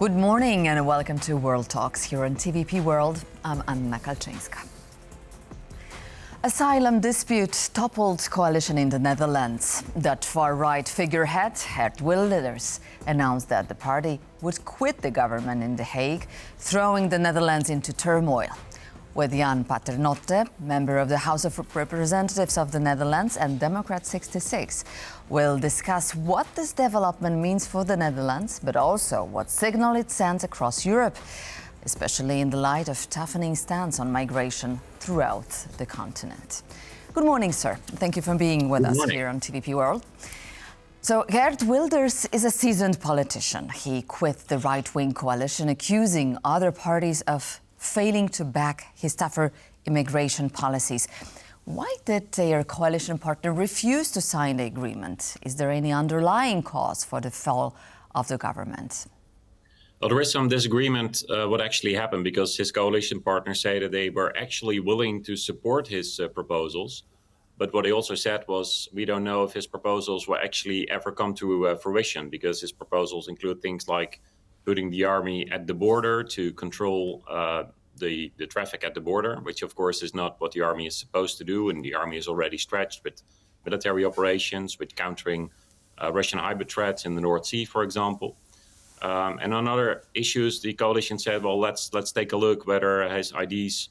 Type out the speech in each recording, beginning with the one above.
Good morning and welcome to World Talks here on TVP World. I'm Anna Kalczyńska. Asylum dispute toppled coalition in the Netherlands. Dutch far-right figurehead Geert Wilders announced that the party would quit the government in The Hague, throwing the Netherlands into turmoil. With Jan Paternotte, member of the House of Representatives of the Netherlands and Democrat 66, we'll discuss what this development means for the Netherlands, but also what signal it sends across Europe, especially in the light of toughening stance on migration throughout the continent. Good morning, sir. Thank you for being with us here on TVP World. So Geert Wilders is a seasoned politician. He quit the right-wing coalition, accusing other parties of failing to back his tougher immigration policies. Why did their coalition partner refuse to sign the agreement? Is there any underlying cause for the fall of the government? Well, there is some disagreement what actually happened, because his coalition partners say that they were actually willing to support his proposals. But what he also said was, we don't know if his proposals will actually ever come to fruition, because his proposals include things like putting the army at the border to control the traffic at the border, which of course is not what the army is supposed to do. And the army is already stretched with military operations, with countering Russian hybrid threats in the North Sea, for example. And on other issues, the coalition said, well, let's take a look whether his ideas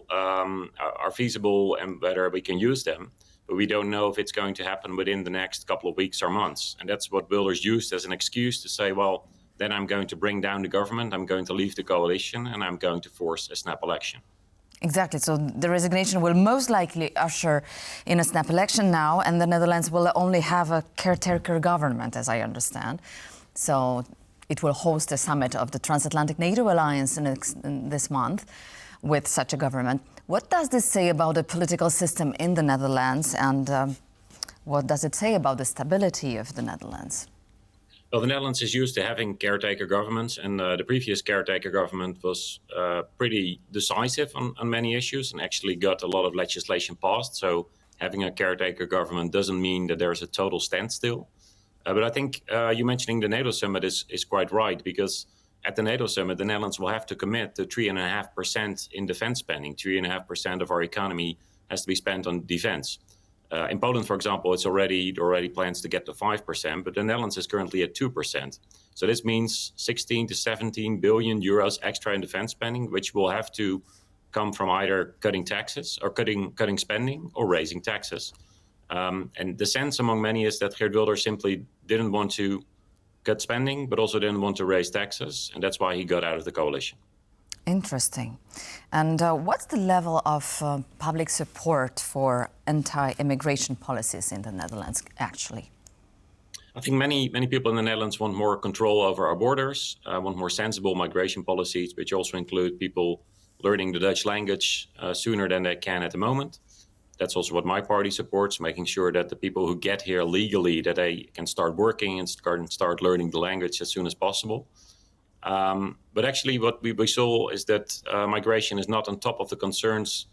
are feasible and whether we can use them. But we don't know if it's going to happen within the next couple of weeks or months. And that's what Wilders used as an excuse to say, well, then I'm going to bring down the government, I'm going to leave the coalition, and I'm going to force a snap election. Exactly. So the resignation will most likely usher in a snap election now, and the Netherlands will only have a caretaker government, as I understand. So it will host a summit of the Transatlantic NATO Alliance in this month with such a government. What does this say about the political system in the Netherlands, and what does it say about the stability of the Netherlands? Well, the Netherlands is used to having caretaker governments, and the previous caretaker government was pretty decisive on many issues and actually got a lot of legislation passed. So having a caretaker government doesn't mean that there's a total standstill. But I think you mentioning the NATO summit is quite right, because at the NATO summit, the Netherlands will have to commit to 3.5% in defense spending. 3.5% of our economy has to be spent on defense. In Poland, for example, it already plans to get to 5%, but the Netherlands is currently at 2%. So this means 16 to 17 billion euros extra in defense spending, which will have to come from either cutting taxes or cutting spending or raising taxes. And the sense among many is that Geert Wilders simply didn't want to cut spending, but also didn't want to raise taxes, and that's why he got out of the coalition. Interesting. And what's the level of public support for anti-immigration policies in the Netherlands, actually? I think many people in the Netherlands want more control over our borders, want more sensible migration policies, which also include people learning the Dutch language sooner than they can at the moment. That's also what my party supports, making sure that the people who get here legally, that they can start working and start learning the language as soon as possible. But actually what we saw is that migration is not on top of the concerns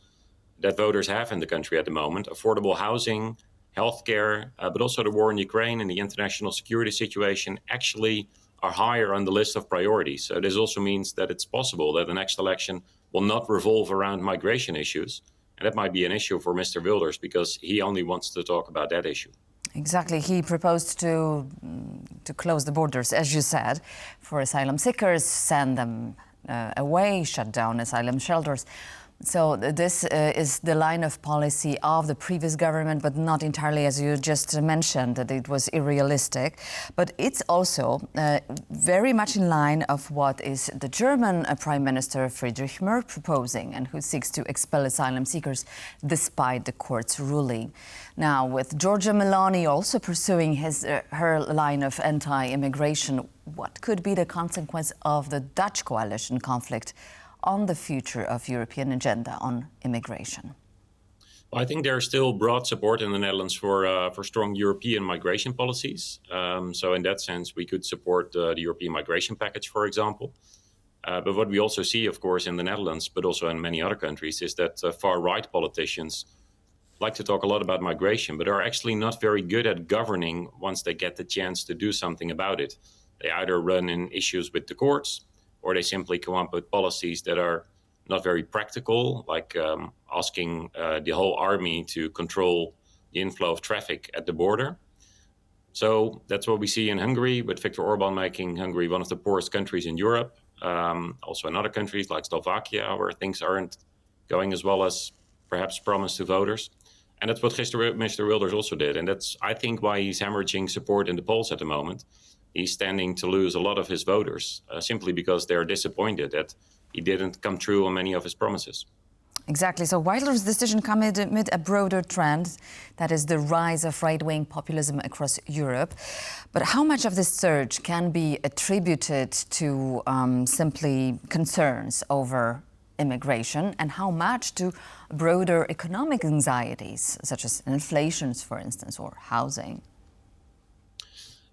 that voters have in the country at the moment. Affordable housing, healthcare, but also the war in Ukraine and the international security situation actually are higher on the list of priorities. So this also means that it's possible that the next election will not revolve around migration issues. And that might be an issue for Mr. Wilders, because he only wants to talk about that issue. Exactly. He proposed to close the borders, as you said, for asylum seekers, send them away, shut down asylum shelters. So this is the line of policy of the previous government, but not entirely, as you just mentioned, that it was unrealistic. But it's also very much in line of what is the German Prime Minister Friedrich Merz proposing, and who seeks to expel asylum seekers despite the court's ruling. Now, with Giorgia Meloni also pursuing her line of anti-immigration, what could be the consequence of the Dutch coalition conflict on the future of European agenda on immigration? Well, I think there's still broad support in the Netherlands for strong European migration policies. So in that sense, we could support the European migration package, for example. But what we also see, of course, in the Netherlands, but also in many other countries, is that far-right politicians like to talk a lot about migration, but are actually not very good at governing once they get the chance to do something about it. They either run in issues with the courts, or they simply come up with policies that are not very practical, like asking the whole army to control the inflow of traffic at the border. So that's what we see in Hungary, with Viktor Orban making Hungary one of the poorest countries in Europe. Also in other countries like Slovakia, where things aren't going as well as perhaps promised to voters. And that's what Mr. Wilders also did. And that's, I think, why he's hemorrhaging support in the polls at the moment. He's standing to lose a lot of his voters simply because they're disappointed that he didn't come true on many of his promises. Exactly. So Wilders' decision came amid a broader trend, that is the rise of right-wing populism across Europe. But how much of this surge can be attributed to simply concerns over immigration, and how much to broader economic anxieties, such as inflation, for instance, or housing?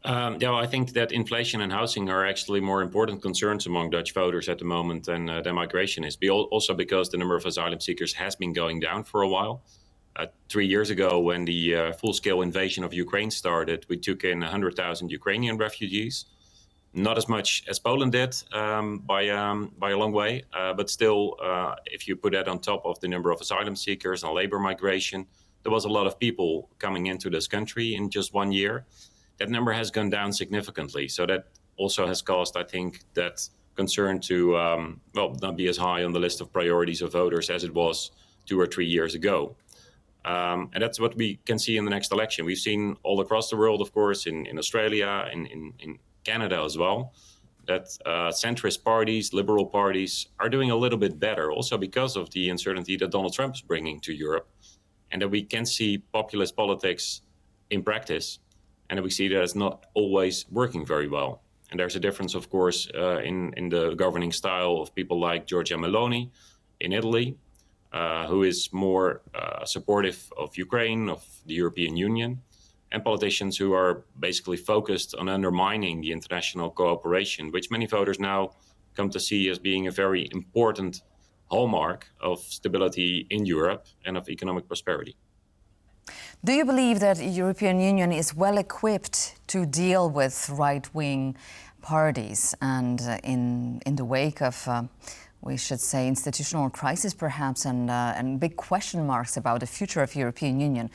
I think that inflation and housing are actually more important concerns among Dutch voters at the moment than migration is. Also because the number of asylum seekers has been going down for a while. 3 years ago, when the full-scale invasion of Ukraine started, we took in 100,000 Ukrainian refugees. Not as much as Poland did by a long way, but still, if you put that on top of the number of asylum seekers and labor migration, there was a lot of people coming into this country in just 1 year. That number has gone down significantly. So that also has caused, I think, that concern to not be as high on the list of priorities of voters as it was 2 or 3 years ago. And that's what we can see in the next election. We've seen all across the world, of course, in Australia, in Canada as well, that centrist parties, liberal parties are doing a little bit better, also because of the uncertainty that Donald Trump is bringing to Europe, and that we can see populist politics in practice, and that we see that it's not always working very well. And there's a difference, of course, in the governing style of people like Giorgia Meloni in Italy, who is more supportive of Ukraine, of the European Union, and politicians who are basically focused on undermining the international cooperation, which many voters now come to see as being a very important hallmark of stability in Europe and of economic prosperity. Do you believe that the European Union is well equipped to deal with right-wing parties, and in the wake of, we should say, institutional crisis perhaps, and big question marks about the future of the European Union?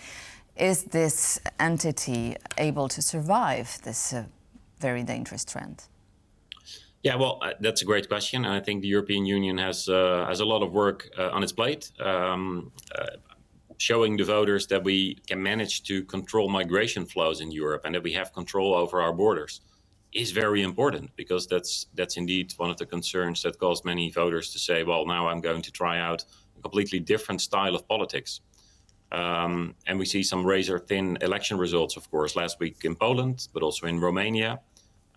Is this entity able to survive this very dangerous trend? Yeah, well, that's a great question. I think the European Union has a lot of work on its plate. Showing the voters that we can manage to control migration flows in Europe and that we have control over our borders is very important, because that's indeed one of the concerns that caused many voters to say, well, now I'm going to try out a completely different style of politics. And we see some razor-thin election results, of course, last week in Poland, but also in Romania.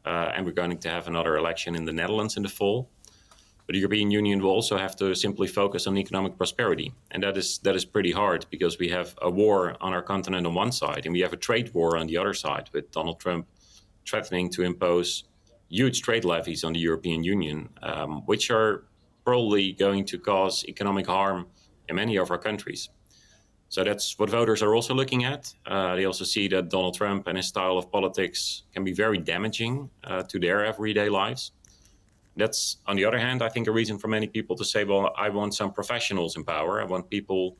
And we're going to have another election in the Netherlands in the fall. But the European Union will also have to simply focus on economic prosperity. And that is pretty hard, because we have a war on our continent on one side, and we have a trade war on the other side, with Donald Trump threatening to impose huge trade levies on the European Union, which are probably going to cause economic harm in many of our countries. So that's what voters are also looking at. They also see that Donald Trump and his style of politics can be very damaging to their everyday lives. That's, on the other hand, I think, a reason for many people to say, well, I want some professionals in power. I want people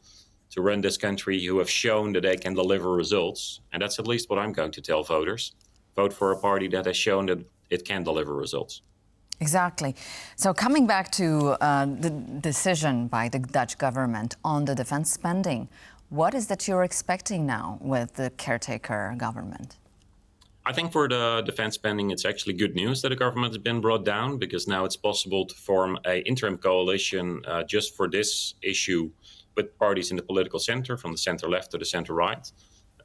to run this country who have shown that they can deliver results. And that's at least what I'm going to tell voters. Vote for a party that has shown that it can deliver results. Exactly. So coming back to the decision by the Dutch government on the defense spending, what is that you're expecting now with the caretaker government? I think for the defense spending, it's actually good news that the government has been brought down, because now it's possible to form an interim coalition just for this issue with parties in the political center, from the center left to the center right.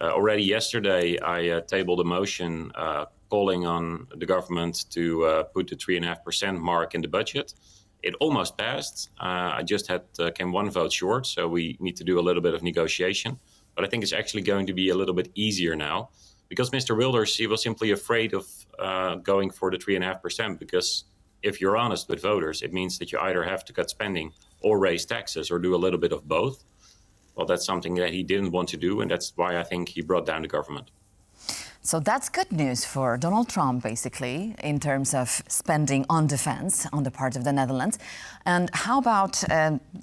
Already yesterday, I tabled a motion calling on the government to put the 3.5% mark in the budget. It almost passed. I just came one vote short, so we need to do a little bit of negotiation. But I think it's actually going to be a little bit easier now, because Mr. Wilders, he was simply afraid of going for the 3.5%, because if you're honest with voters, it means that you either have to cut spending or raise taxes or do a little bit of both. Well, that's something that he didn't want to do, and that's why I think he brought down the government. So that's good news for Donald Trump, basically, in terms of spending on defense on the part of the Netherlands. And how about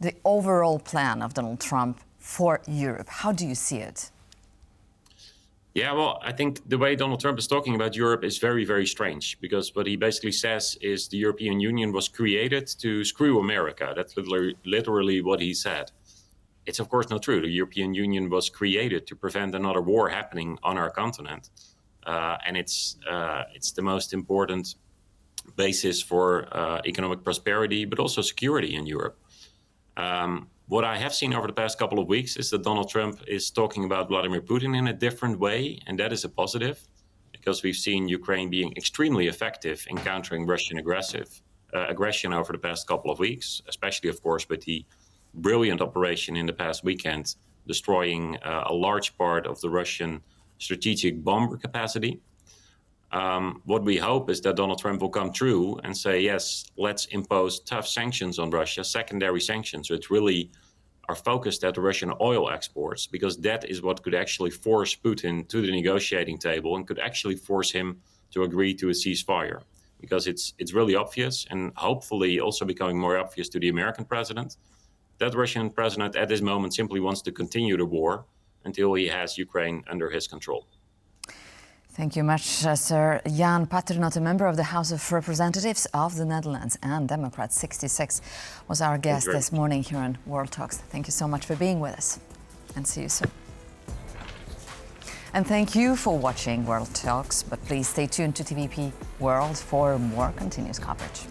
the overall plan of Donald Trump for Europe? How do you see it? Yeah, well, I think the way Donald Trump is talking about Europe is very, very strange, because what he basically says is the European Union was created to screw America. That's literally what he said. It's of course not true. The European Union was created to prevent another war happening on our continent. And it's the most important basis for economic prosperity, but also security in Europe. What I have seen over the past couple of weeks is that Donald Trump is talking about Vladimir Putin in a different way, and that is a positive, because we've seen Ukraine being extremely effective in countering Russian aggression over the past couple of weeks, especially, of course, with the brilliant operation in the past weekend, destroying a large part of the Russian strategic bomber capacity. What we hope is that Donald Trump will come through and say, yes, let's impose tough sanctions on Russia, secondary sanctions, which really are focused at the Russian oil exports, because that is what could actually force Putin to the negotiating table and could actually force him to agree to a ceasefire. Because it's really obvious, and hopefully also becoming more obvious to the American president, that the Russian president at this moment simply wants to continue the war until he has Ukraine under his control. Thank you much, Sir Jan Paternotte, a member of the House of Representatives of the Netherlands and Democrat 66, was our guest this morning here on World Talks. Thank you so much for being with us, and see you soon. And thank you for watching World Talks, but please stay tuned to TVP World for more continuous coverage.